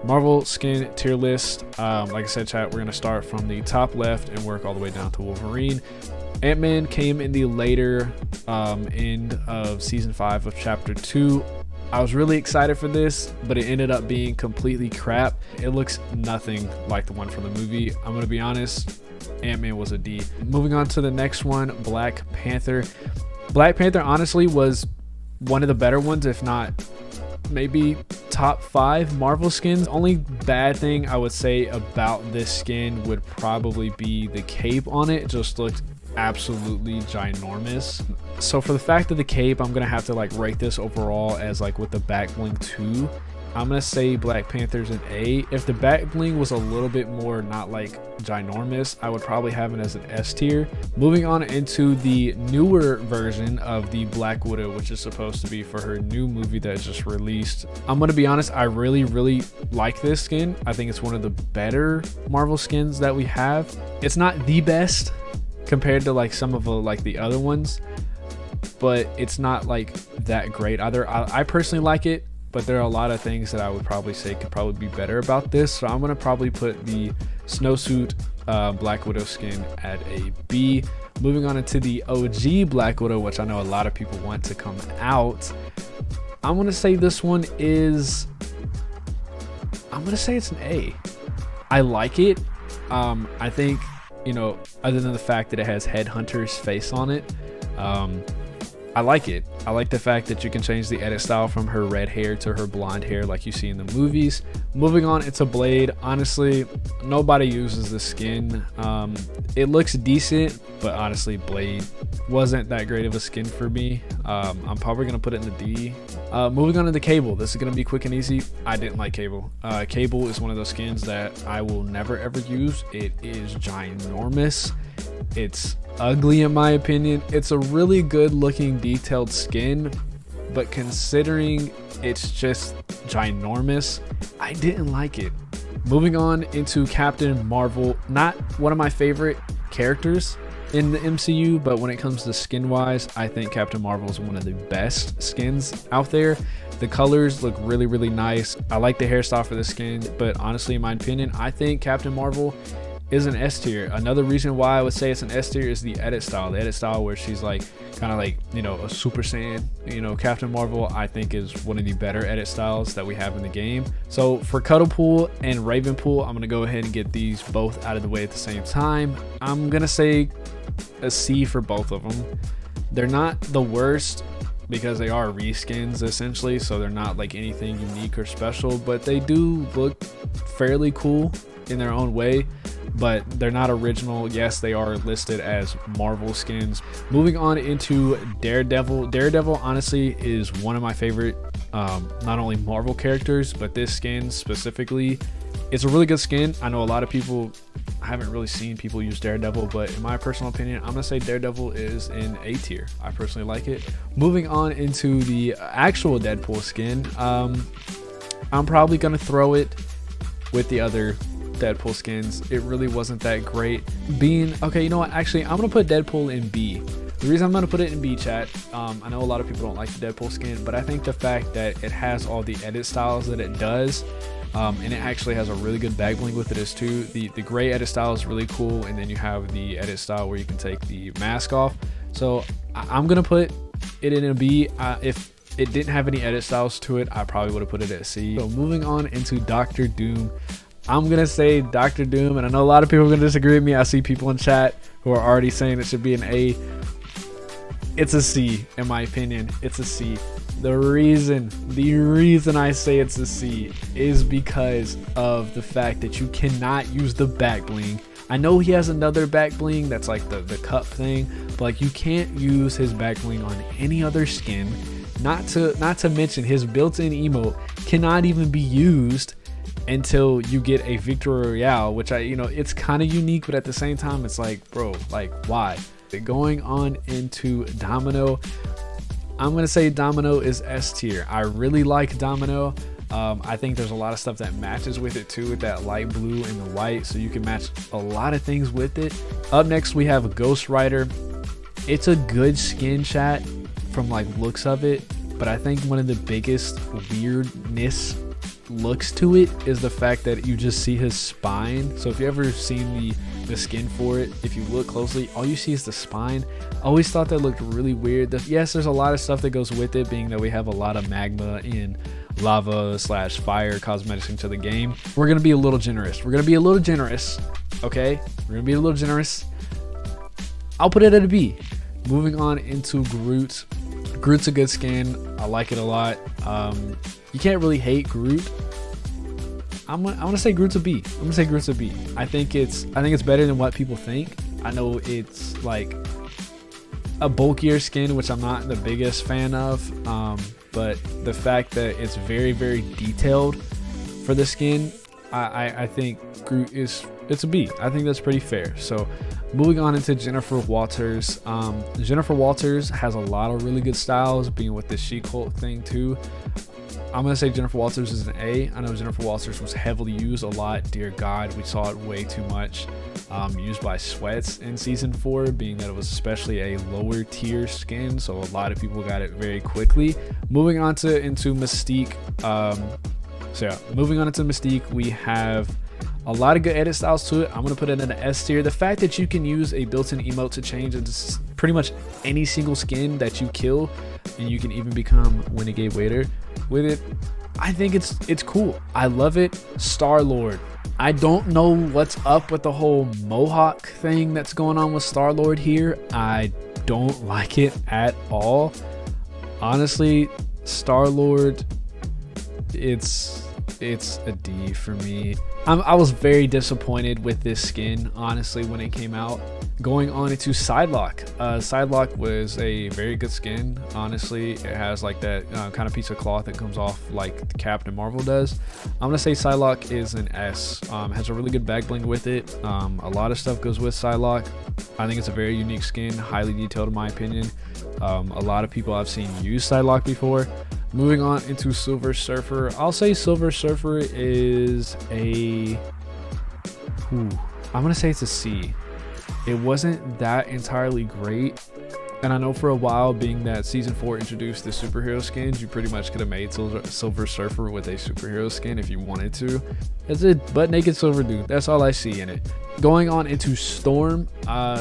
Marvel skin tier list. Like I said, chat, we're gonna start from the top left and work all the way down to Wolverine. Ant-Man came in the later end of season 5 of chapter 2. I was really excited for this, but it ended up being completely crap. It looks nothing like the one from the movie. I'm gonna be honest, Ant-Man was a D. Moving on to the next one, Black Panther. Black Panther honestly was one of the better ones, if not maybe top 5 Marvel skins. Only bad thing I would say about this skin would probably be the cape on it. It just looked absolutely ginormous. So for the fact of the cape, I'm gonna have to like rate this overall as like with the back bling 2. I'm gonna say Black Panther's an A. If the back bling was a little bit more not like ginormous, I would probably have it as an S tier. Moving on into the newer version of the Black Widow, which is supposed to be for her new movie that just released. I'm gonna be honest, I really like this skin. I think it's one of the better Marvel skins that we have. It's not the best compared to like some of the other ones, but it's not like that great either. I personally like it, but there are a lot of things that I would probably say could probably be better about this. So I'm gonna probably put the snowsuit Black Widow skin at a B. Moving on into the OG Black Widow, which I know a lot of people want to come out. I'm gonna say this one is, I'm gonna say it's an A. I like it. I think, you know, other than the fact that it has Headhunter's face on it, I like it. I like the fact that you can change the edit style from her red hair to her blonde hair like you see in the movies. Moving on, it's a Blade. Honestly, nobody uses the skin. It looks decent, but honestly, Blade wasn't that great of a skin for me. I'm probably going to put it in the D. Moving on to the Cable. This is going to be quick and easy. I didn't like Cable. Cable is one of those skins that I will never ever use. It is ginormous. It's ugly in my opinion. It's a really good looking detailed skin, but considering it's just ginormous, I didn't like it. Moving on into Captain Marvel. Not one of my favorite characters in the MCU, but when it comes to skin wise, I think Captain Marvel is one of the best skins out there. The colors look really nice. I like the hairstyle for the skin, but honestly, in my opinion, I think Captain Marvel is an S tier. Another reason why I would say it's an S tier is the edit style. The edit style where she's like kind of like, you know, a Super Saiyan. You know, Captain Marvel I think is one of the better edit styles that we have in the game. So for Cuddlepool and Ravenpool, I'm gonna go ahead and get these both out of the way at the same time. I'm gonna say a C for both of them. They're not the worst because they are reskins essentially, so they're not like anything unique or special, but they do look fairly cool in their own way, but they're not original. Yes, they are listed as Marvel skins. Moving on into Daredevil. Daredevil honestly is one of my favorite not only Marvel characters, but this skin specifically, it's a really good skin. I know a lot of people, I haven't really seen people use Daredevil, but in my personal opinion, I'm gonna say Daredevil is in A tier. I personally like it. Moving on into the actual Deadpool skin, I'm probably gonna throw it with the other Deadpool skins. It really wasn't that great. Okay, you know what, actually I'm gonna put Deadpool in B. The reason I'm gonna put it in B, chat, I know a lot of people don't like the Deadpool skin, but I think the fact that it has all the edit styles that it does, and it actually has a really good back bling with it as too. The gray edit style is really cool, and then you have the edit style where you can take the mask off. So I'm gonna put it in a B. If it didn't have any edit styles to it, I probably would have put it at C. So moving on into Doctor Doom. I'm gonna say Doctor Doom, and I know a lot of people are gonna disagree with me. I see people in chat who are already saying it should be an A. It's a C, in my opinion. It's a C. The reason I say it's a C is because of the fact that you cannot use the back bling. I know he has another back bling that's like the cup thing, but like you can't use his back bling on any other skin. Not to mention his built-in emote cannot even be used until you get a victory royale, which it's kind of unique, but at the same time it's like, bro, like why? Going on into Domino, I'm gonna say Domino is S tier. I really like Domino. I think there's a lot of stuff that matches with it too, with that light blue and the white, so you can match a lot of things with it. Up next we have Ghost Rider. It's a good skin, chat, from like looks of it, but I think one of the biggest weirdness looks to it is the fact that you just see his spine. So if you ever seen the skin for it, if you look closely, all you see is the spine. I always thought that looked really weird. Yes, there's a lot of stuff that goes with it, being that we have a lot of magma and lava / fire cosmetics into the game. We're gonna be a little generous. Okay, we're gonna be a little generous. I'll put it at a B. Moving on into Groot. Groot's a good skin. I like it a lot. You can't really hate Groot. I'm gonna say Groot's a B. I think it's better than what people think. I know it's like a bulkier skin, which I'm not the biggest fan of. But the fact that it's very, very detailed for the skin, I think Groot it's a B. I think that's pretty fair. So moving on into Jennifer Walters. Jennifer Walters has a lot of really good styles, being with this She-Hulk thing too. I'm gonna say Jennifer Walters is an A. I know Jennifer Walters was heavily used a lot. Dear God, we saw it way too much used by sweats in season 4, being that it was especially a lower tier skin, so a lot of people got it very quickly. Moving on into Mystique. Moving on into Mystique, we have a lot of good edit styles to it. I'm gonna put it in an S tier. The fact that you can use a built-in emote to change into pretty much any single skin that you kill, and you can even become Renegade Waiter with it, I think it's cool. I love it. Star-Lord. I don't know what's up with the whole Mohawk thing that's going on with Star-Lord here. I don't like it at all. Honestly, Star-Lord, it's a D for me. I was very disappointed with this skin, honestly, when it came out. Going on into Sidelock. Sidelock was a very good skin, honestly. It has like that kind of piece of cloth that comes off like Captain Marvel does. I'm gonna say Sidelock is an S. Has a really good back bling with it. A lot of stuff goes with Sidelock. I think it's a very unique skin, highly detailed in my opinion. A lot of people I've seen use Sidelock before. Moving on into Silver Surfer. I'll say Silver Surfer is I'm gonna say it's a C. It wasn't that entirely great, and I know for a while, being that season 4 introduced the superhero skins, you pretty much could have made Silver Surfer with a superhero skin if you wanted to. It's a butt naked silver dude. That's all I see in it. Going on into Storm.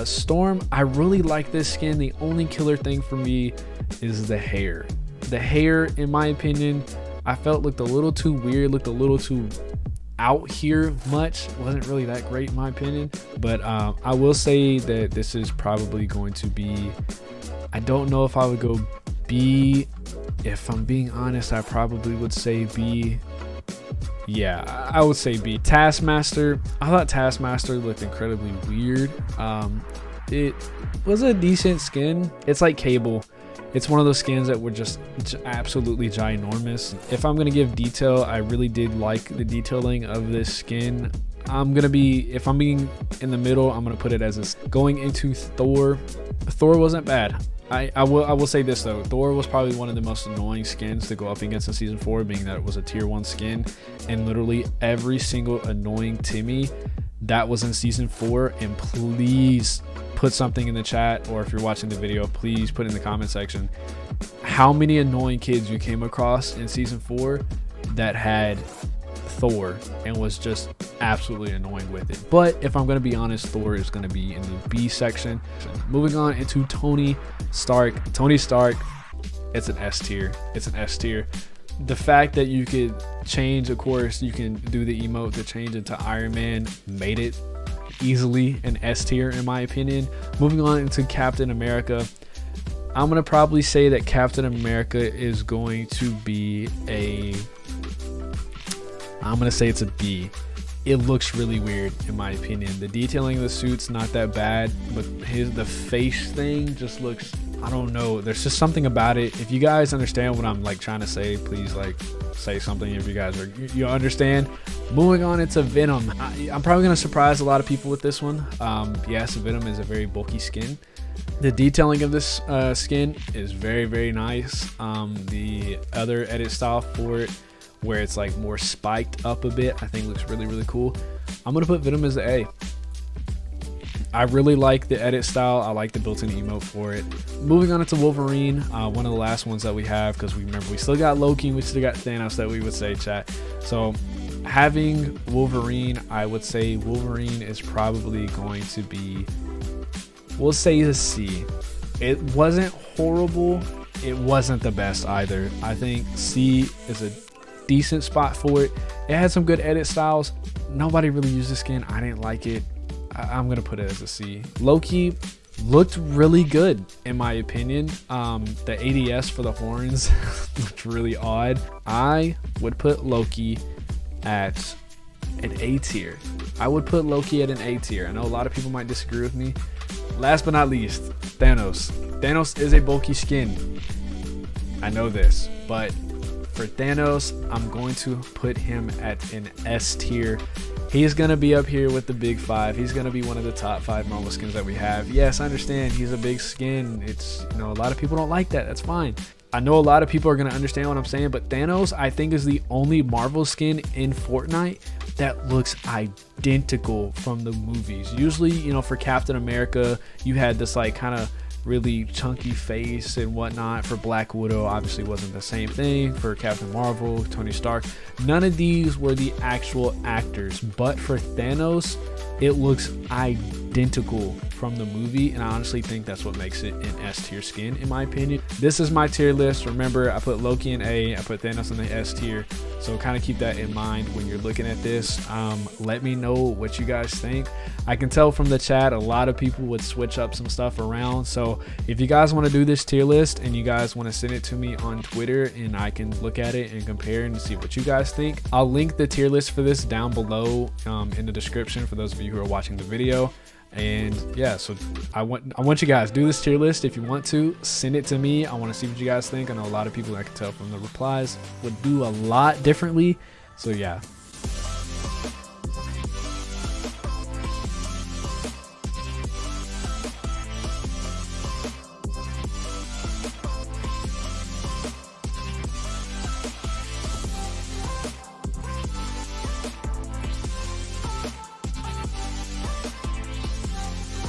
Storm, I really like this skin. The only killer thing for me is the hair. The hair, in my opinion, I felt looked a little too weird, looked a little too out here much. Wasn't really that great in my opinion, but I will say that this is probably going to be, I don't know if I would go B. If I'm being honest, I probably would say B. Yeah, I would say B. Taskmaster. I thought Taskmaster looked incredibly weird. It was a decent skin. It's like Cable. It's one of those skins that were just absolutely ginormous. If I'm gonna give detail, I really did like the detailing of this skin. If I'm being in the middle, I'm gonna put it as a. Going into Thor. Thor wasn't bad. I will say this though, Thor was probably one of the most annoying skins to go up against in season 4, being that it was a tier 1 skin, and literally every single annoying Timmy that was in season 4, and please put something in the chat, or if you're watching the video, please put in the comment section how many annoying kids you came across in season 4 that had Thor and was just absolutely annoying with it. But if I'm going to be honest, Thor is going to be in the B section. Moving on into Tony Stark. Tony Stark, it's an S tier. The fact that you could change, of course, you can do the emote to change into Iron Man, made it easily an S tier in my opinion. Moving on into Captain America. I'm going to probably say that Captain America is going to be I'm going to say it's a B. It looks really weird in my opinion. The detailing of the suit's not that bad, but the face thing just looks, I don't know, there's just something about it. If you guys understand what I'm like trying to say, please like say something if you guys you understand. Moving on into Venom. I'm probably going to surprise a lot of people with this one. Yes, Venom is a very bulky skin. The detailing of this skin is very, very nice. The other edit style for it, where it's like more spiked up a bit, I think looks really, really cool. I'm gonna put Venom as an A. I really like the edit style. I like the built-in emote for it. Moving on into Wolverine, one of the last ones that we have, because we remember we still got Loki and we still got Thanos that we would say, chat. So having Wolverine, I would say Wolverine is probably going to be, we'll say a C. It wasn't horrible. It wasn't the best either. I think C is a decent spot for it. It had some good edit styles. Nobody really used the skin. I didn't like it. I'm gonna put it as a C. Loki looked really good in my opinion. The ADS for the horns looked really odd. I would put Loki at an A tier. I would put Loki at an A tier. I know a lot of people might disagree with me. Last but not least, Thanos. Thanos is a bulky skin. I know this, but for Thanos, I'm going to put him at an S tier. He's going to be up here with the big five. He's going to be one of the top 5 Marvel skins that we have. Yes, I understand he's a big skin. It's, you know, a lot of people don't like that. That's fine. I know a lot of people are going to understand what I'm saying, but Thanos, I think, is the only Marvel skin in Fortnite that looks identical from the movies. Usually, you know, for Captain America, you had this like kind of really chunky face and whatnot. For Black Widow, obviously wasn't the same thing. For Captain Marvel, Tony Stark, none of these were the actual actors, but for Thanos, it looks identical from the movie, and I honestly think that's what makes it an S tier skin in my opinion. This is my tier list. Remember, I put Loki in A, I put Thanos in the S tier, so kind of keep that in mind when you're looking at this. Let me know what you guys think. I can tell from the chat a lot of people would switch up some stuff around, so if you guys want to do this tier list and you guys want to send it to me on Twitter and I can look at it and compare and see what you guys think, I'll link the tier list for this down below in the description for those of you who are watching the video. And yeah, so I want you guys do this tier list. If you want to, send it to me. I want to see what you guys think. I know a lot of people, I can tell from the replies, would do a lot differently. So yeah,